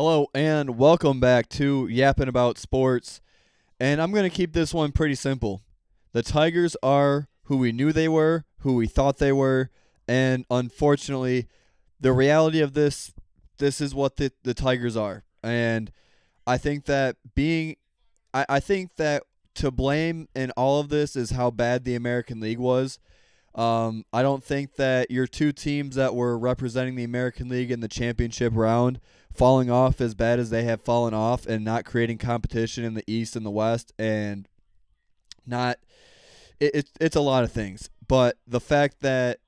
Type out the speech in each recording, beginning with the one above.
Hello and welcome back to Yapping About Sports. And I'm going to keep this one pretty simple. The Tigers are who we knew they were, who we thought they were, and unfortunately, the reality of this is what the Tigers are. And I think that I think that to blame in all of this is how bad the American League was. I don't think that your two teams that were representing the American League in the championship round falling off as bad as they have fallen off and not creating competition in the East and the West and not it's a lot of things. But the fact that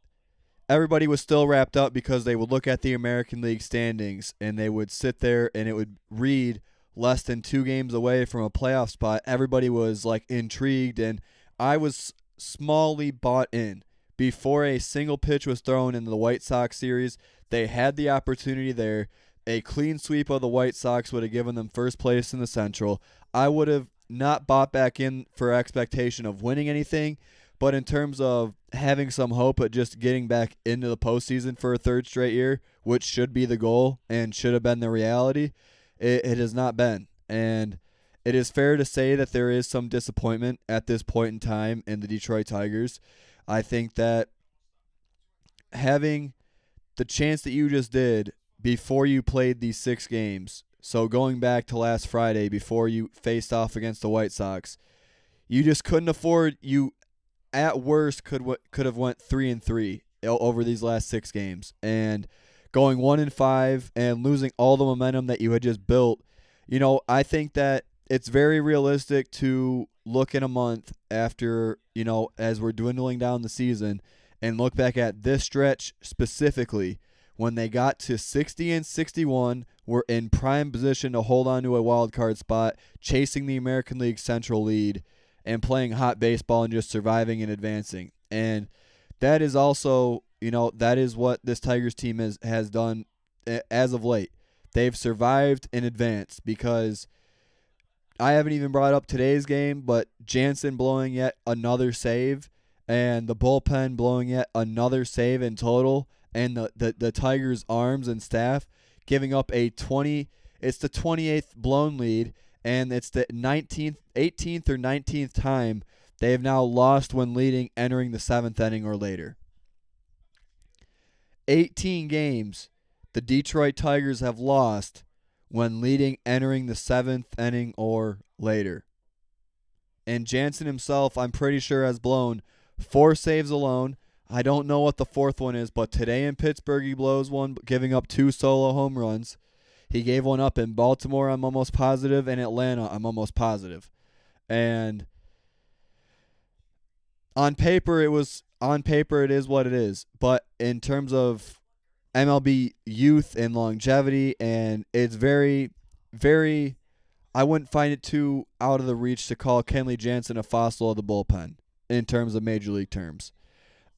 everybody was still wrapped up because they would look at the American League standings and they would sit there and it would read less than 2 games away from a playoff spot. Everybody was like intrigued and I was smallly bought in. Before a single pitch was thrown in the White Sox series, they had the opportunity there. A clean sweep of the White Sox would have given them first place in the Central. I would have not bought back in for expectation of winning anything, but in terms of having some hope at just getting back into the postseason for a third straight year, which should be the goal and should have been the reality, it has not been. And it is fair to say that there is some disappointment at this point in time in the Detroit Tigers. I think that having the chance that you just did before you played these 6 games, so going back to last Friday before you faced off against the White Sox, you just couldn't afford. You at worst could have went 3-3 over these last 6 games, and going 1-5 and losing all the momentum that you had just built. I think that it's very realistic to look in a month after, as we're dwindling down the season and look back at this stretch specifically when they got to 60 and 61, were in prime position to hold on to a wild card spot, chasing the American League Central lead and playing hot baseball and just surviving and advancing. And that is also, that is what this Tigers team has done as of late. They've survived and advanced because I haven't even brought up today's game, but Jansen blowing yet another save and the bullpen blowing yet another save in total, and the Tigers' arms and staff giving up it's the 28th blown lead, and it's the 18th or 19th time they have now lost when leading entering the 7th inning or later. 18 games the Detroit Tigers have lost when leading entering the 7th inning or later. And Jansen himself, I'm pretty sure, has blown 4 saves alone. I don't know what the 4th one is, but today in Pittsburgh he blows one, giving up 2 solo home runs. He gave one up in Baltimore, I'm almost positive, and Atlanta, I'm almost positive. And on paper it is what it is. But in terms of MLB youth and longevity, and it's very, very, I wouldn't find it too out of the reach to call Kenley Jansen a fossil of the bullpen in terms of major league terms.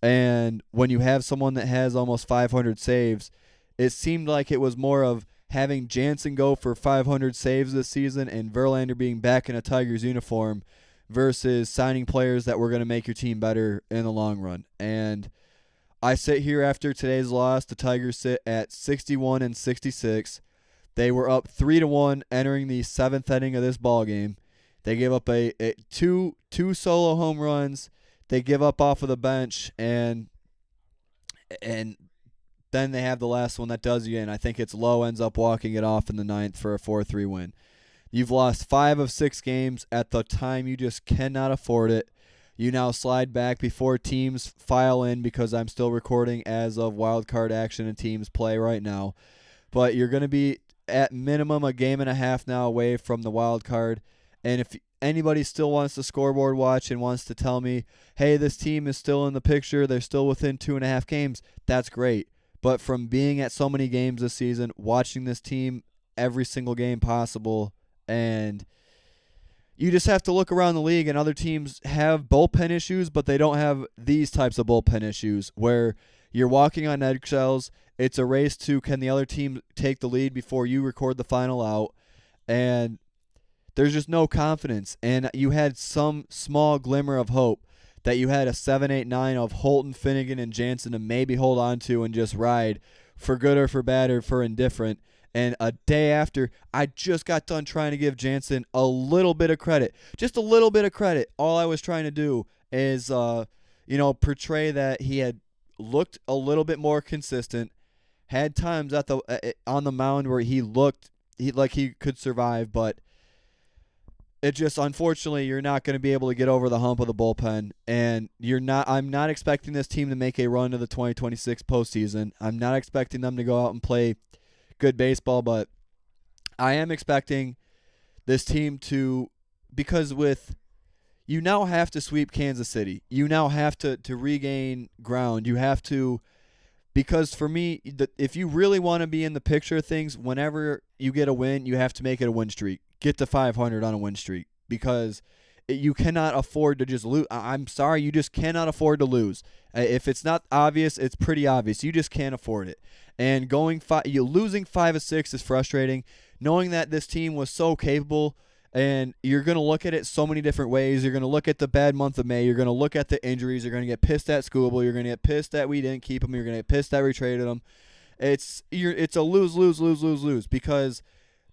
And when you have someone that has almost 500 saves, it seemed like it was more of having Jansen go for 500 saves this season and Verlander being back in a Tigers uniform versus signing players that were going to make your team better in the long run. And I sit here after today's loss. The Tigers sit at 61 and 66. They were up 3-1 entering the 7th inning of this ball game. They gave up a two solo home runs. They give up off of the bench, and then they have the last one that does you in. I think it's Lowe ends up walking it off in the 9th for a 4-3 win. You've lost 5 of 6 games at the time. You just cannot afford it. You now slide back before teams file in, because I'm still recording as of wild card action and teams play right now. But you're going to be at minimum a game and a half now away from the wild card. And if anybody still wants to scoreboard watch and wants to tell me, hey, this team is still in the picture, they're still within 2.5 games, that's great. But from being at so many games this season, watching this team every single game possible, and you just have to look around the league, and other teams have bullpen issues, but they don't have these types of bullpen issues where you're walking on eggshells. It's a race to, can the other team take the lead before you record the final out? And there's just no confidence. And you had some small glimmer of hope that you had a 7-8-9 of Holton, Finnegan, and Jansen to maybe hold on to and just ride for good or for bad or for indifferent. And a day after, I just got done trying to give Jansen a little bit of credit. Just a little bit of credit. All I was trying to do is, portray that he had looked a little bit more consistent, had times on the mound where he looked like he could survive, but it just, unfortunately, you're not going to be able to get over the hump of the bullpen, and I'm not expecting this team to make a run to the 2026 postseason. I'm not expecting them to go out and play good baseball, but I am expecting this team to, because you now have to sweep Kansas City. You now have to regain ground. You have to, because for me, if you really want to be in the picture of things, whenever you get a win, you have to make it a win streak. Get to 500 on a win streak, because you cannot afford to just lose. I'm sorry, you just cannot afford to lose. If it's not obvious, it's pretty obvious. You just can't afford it. And losing 5 of 6 is frustrating. Knowing that this team was so capable, and you're going to look at it so many different ways. You're going to look at the bad month of May. You're going to look at the injuries. You're going to get pissed at Skubal. You're going to get pissed that we didn't keep him. You're going to get pissed that we traded him. It's a lose, because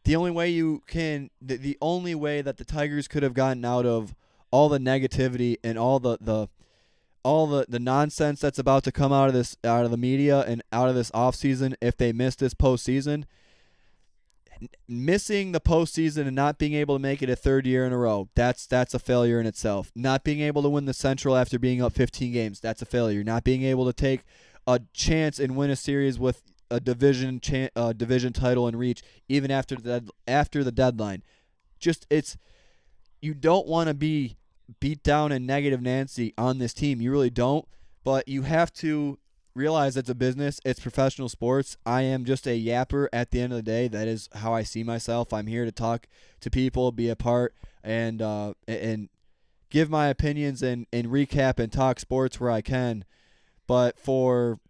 the only way the only way that the Tigers could have gotten out of all the negativity and all the nonsense that's about to come out of the media and out of this offseason, if they miss this postseason, missing the postseason and not being able to make it a third year in a row, that's a failure in itself. Not being able to win the Central after being up 15 games, that's a failure. Not being able to take a chance and win a series with a division title in reach even after the deadline. You don't want to be beat down and negative Nancy on this team. You really don't, but you have to realize it's a business. It's professional sports. I am just a yapper at the end of the day. That is how I see myself. I'm here to talk to people, be a part, and give my opinions and recap and talk sports where I can. But for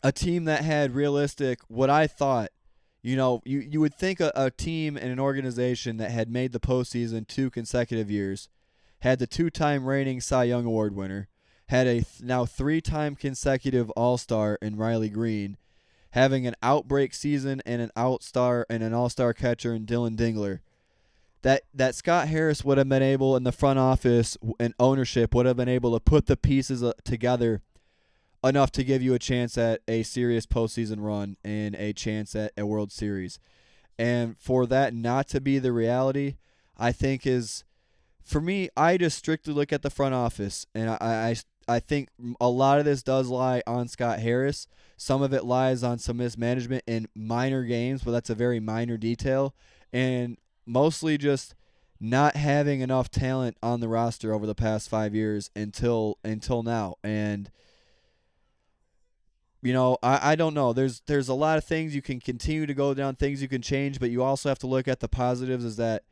a team that had what I thought, you would think a team and an organization that had made the postseason 2 consecutive years, had the 2-time reigning Cy Young Award winner, had a now 3-time consecutive All-Star in Riley Green, having an outbreak season and an All-Star catcher in Dylan Dingler, that Scott Harris would have been able, in the front office and ownership, would have been able to put the pieces together enough to give you a chance at a serious postseason run and a chance at a World Series. And for that not to be the reality, I think is, for me, I just strictly look at the front office, and I think a lot of this does lie on Scott Harris. Some of it lies on some mismanagement in minor games, but that's a very minor detail, and mostly just not having enough talent on the roster over the past 5 years until now. And I don't know. There's a lot of things you can continue to go down, things you can change, but you also have to look at the positives. Is that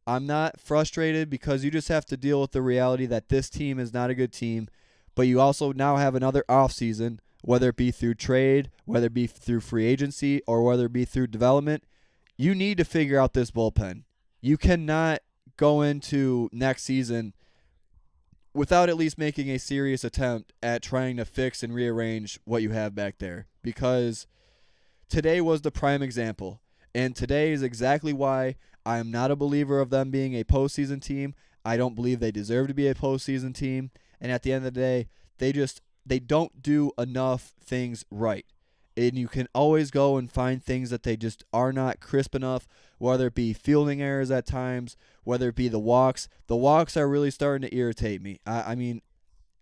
I'm not frustrated, because you just have to deal with the reality that this team is not a good team, but you also now have another offseason, whether it be through trade, whether it be through free agency, or whether it be through development. You need to figure out this bullpen. You cannot go into next season without at least making a serious attempt at trying to fix and rearrange what you have back there, because today was the prime example, and today is exactly why I am not a believer of them being a postseason team. I don't believe they deserve to be a postseason team, and at the end of the day, they don't do enough things right. And you can always go and find things that they just are not crisp enough, whether it be fielding errors at times, whether it be the walks. The walks are really starting to irritate me. I mean,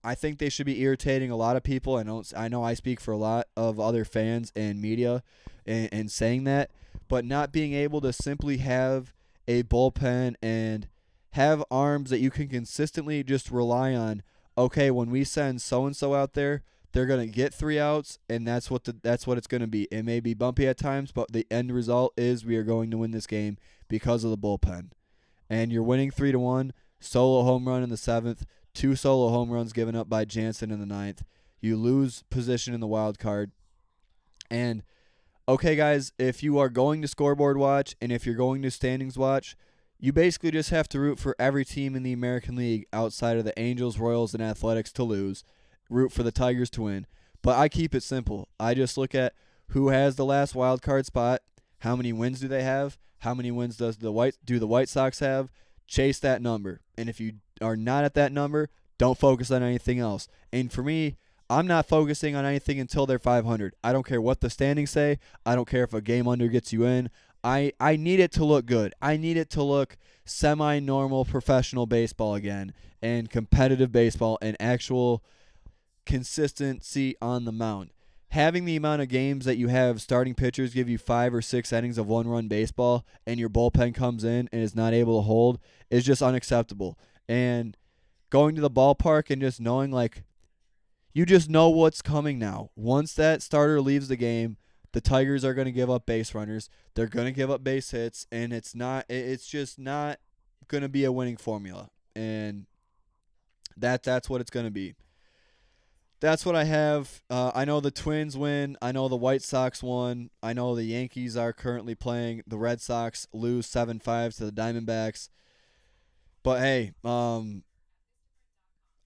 I think they should be irritating a lot of people. I know I speak for a lot of other fans and media and saying that, but not being able to simply have a bullpen and have arms that you can consistently just rely on. Okay, when we send so-and-so out there, they're going to get 3 outs, and that's what it's going to be. It may be bumpy at times, but the end result is we are going to win this game because of the bullpen. And you're winning 3-1, solo home run in the 7th, 2 solo home runs given up by Jansen in the 9th. You lose position in the wild card. And, okay, guys, if you are going to scoreboard watch and if you're going to standings watch, you basically just have to root for every team in the American League outside of the Angels, Royals, and Athletics to lose. Root for the Tigers to win. But I keep it simple. I just look at who has the last wild card spot, How many wins do they have? How many wins do the White Sox have? Chase that number. And if you are not at that number, don't focus on anything else. And for me, I'm not focusing on anything until they're 500. I don't care what the standings say. I don't care if a game under gets you in. I need it to look good. I need it to look semi-normal professional baseball again, and competitive baseball, and actual consistency on the mound. Having the amount of games that you have starting pitchers give you 5 or 6 innings of one-run baseball and your bullpen comes in and is not able to hold is just unacceptable. And going to the ballpark and just knowing, like, you just know what's coming now. Once that starter leaves the game, the Tigers are going to give up base runners. They're going to give up base hits, and it's just not going to be a winning formula. And that's what it's going to be. That's what I have. I know the Twins win. I know the White Sox won. I know the Yankees are currently playing. The Red Sox lose 7-5 to the Diamondbacks. But, hey,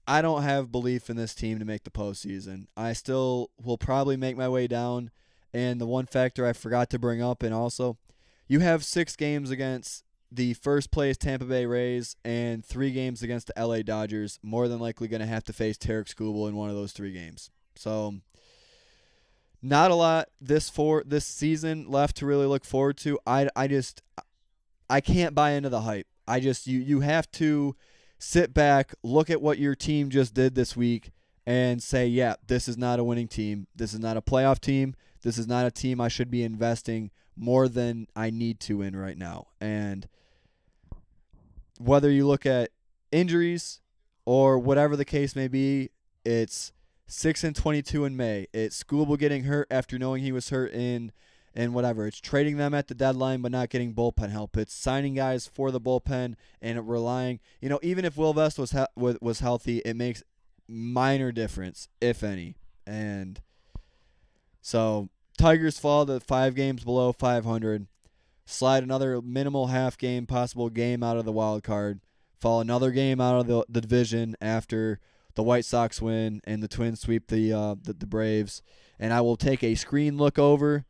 I don't have belief in this team to make the postseason. I still will probably make my way down. And the one factor I forgot to bring up, and also, you have 6 games against the first place Tampa Bay Rays and 3 games against the LA Dodgers. More than likely going to have to face Tarek Skubal in one of those 3 games. So, not a lot this season left to really look forward to. I can't buy into the hype. You have to sit back, look at what your team just did this week, and say, yeah, this is not a winning team. This is not a playoff team. This is not a team I should be investing more than I need to in right now. And whether you look at injuries or whatever the case may be, it's 6-22 in May. It's Skubal getting hurt after knowing he was hurt in whatever. It's trading them at the deadline but not getting bullpen help. It's signing guys for the bullpen and relying. Even if Will Vest was healthy, it makes minor difference, if any. And so Tigers fall to 5 games below 500. Slide another minimal half game, possible game out of the wild card. Fall another game out of the division after the White Sox win and the Twins sweep the Braves. And I will take a screen look over.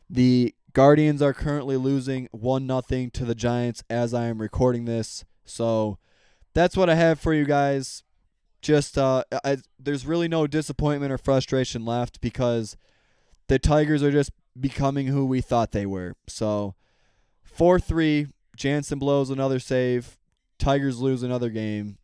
The Guardians are currently losing 1-0 to the Giants as I am recording this. So that's what I have for you guys. Just there's really no disappointment or frustration left because the Tigers are just becoming who we thought they were. So 4-3, Jansen blows another save. Tigers lose another game.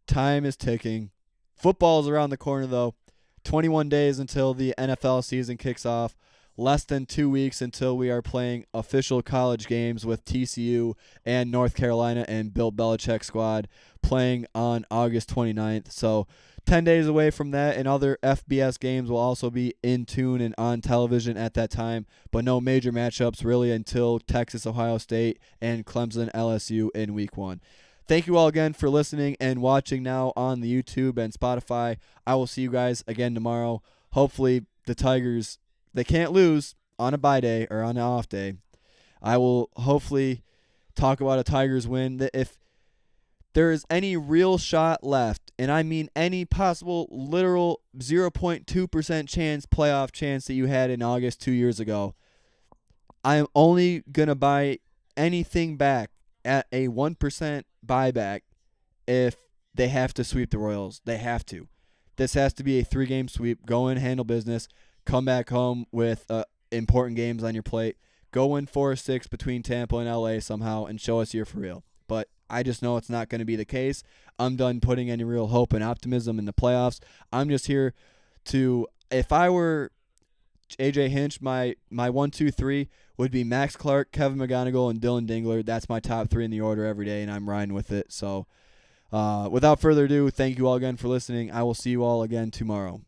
Time is ticking. Football is around the corner, though. 21 days until the NFL season kicks off. Less than 2 weeks until we are playing official college games with TCU and North Carolina and Bill Belichick squad playing on August 29th. So 10 days away from that, and other FBS games will also be in tune and on television at that time, but no major matchups really until Texas, Ohio State, and Clemson, LSU in Week 1. Thank you all again for listening and watching now on the YouTube and Spotify. I will see you guys again tomorrow. Hopefully the Tigers, they can't lose on a bye day or on an off day. I will hopefully talk about a Tigers win. If there is any real shot left, and I mean any possible literal 0.2% chance, playoff chance that you had in August 2 years ago, I am only going to buy anything back at a 1% buyback if they have to sweep the Royals. They have to. This has to be a 3-game sweep. Go in, handle business, come back home with important games on your plate. Go win 4-6 between Tampa and LA somehow and show us you're for real. But I just know it's not going to be the case. I'm done putting any real hope and optimism in the playoffs. I'm just here to, if I were AJ Hinch, my 1, 2, 3 would be Max Clark, Kevin McGonigal, and Dylan Dingler. That's my top 3 in the order every day, and I'm riding with it. So without further ado, thank you all again for listening. I will see you all again tomorrow.